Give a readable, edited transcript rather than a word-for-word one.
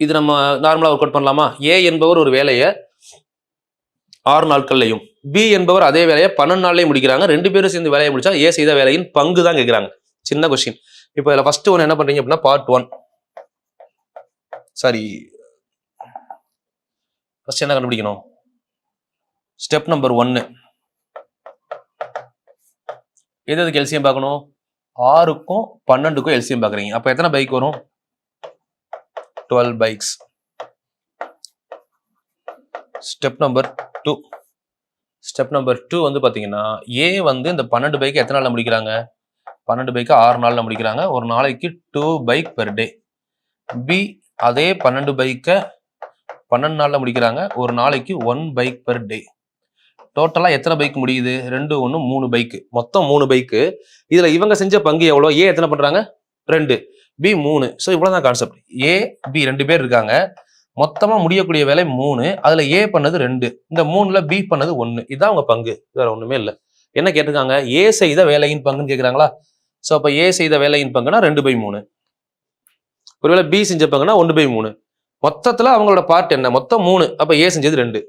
இது நம்ம நார்மலா ஒர்க் அவுட் பண்ணலாமா? ஏ என்பவர் ஒரு வேலையை 6 நாட்கள்லையும், பி என்பவர் அதே வேலையை 12 நாள்லையும் முடிக்கிறாங்க. 2 பேரும் சேர்ந்து வேலையை முடிச்சா ஏ செய்த வேலையின் பங்கு தான் கேட்கிறாங்க. சின்ன கொஸ்டின். இப்போ இதில் ஃபர்ஸ்ட் ஒன்று என்ன பண்றீங்க அப்படின்னா பார்ட் 1. சாரி, ஃபர்ஸ்ட் என்ன கண்டுபிடிக்கணும்? Step number 1. எதுக்கு எல்சிஎம் பார்க்கணும்? 6க்கும் 12க்கும் எல்சிஎம் பார்க்குறீங்க. அப்போ எத்தனை பைக் வரும்? 12 bikes. Step number 2. Step number 2 வந்து பார்த்தீங்கன்னா, ஏ வந்து இந்த 12 பைக்கை எத்தனை நாளில் முடிக்கிறாங்க? 12 பைக்கை 6 நாளில் முடிக்கிறாங்க. ஒரு நாளைக்கு 2 பைக் பெர் டே. பி அதே 12 பைக்கை 12 நாளில் முடிக்கிறாங்க. ஒரு நாளைக்கு 1 பைக் பெர் டே. டோட்டலாக எத்தனை பைக் முடியுது? 2 1 3 பைக்கு. மொத்தம் 3 பைக்கு. இதில் இவங்க செஞ்ச பங்கு எவ்வளோ? ஏ எத்தனை பண்ணுறாங்க? 2, பி 3. ஸோ இவ்வளோதான் கான்செப்ட். ஏ பி 2 பேர் இருக்காங்க. மொத்தமாக முடியக்கூடிய வேலை 3. அதில் ஏ பண்ணது 2. இந்த 3ல் பி பண்ணது 1. இதுதான் அவங்க பங்கு. வேற ஒன்றுமே இல்லை. என்ன கேட்டிருக்காங்க? ஏ செய்த வேலையின் பங்குன்னு கேட்குறாங்களா? ஸோ அப்போ ஏ செய்த வேலையின் பங்குனா 2/3. ஒருவேளை பி செஞ்ச பங்குனா 1/3. மொத்தத்தில் அவங்களோட பார்ட் என்ன? மொத்தம் 3. அப்போ ஏ செஞ்சது 2.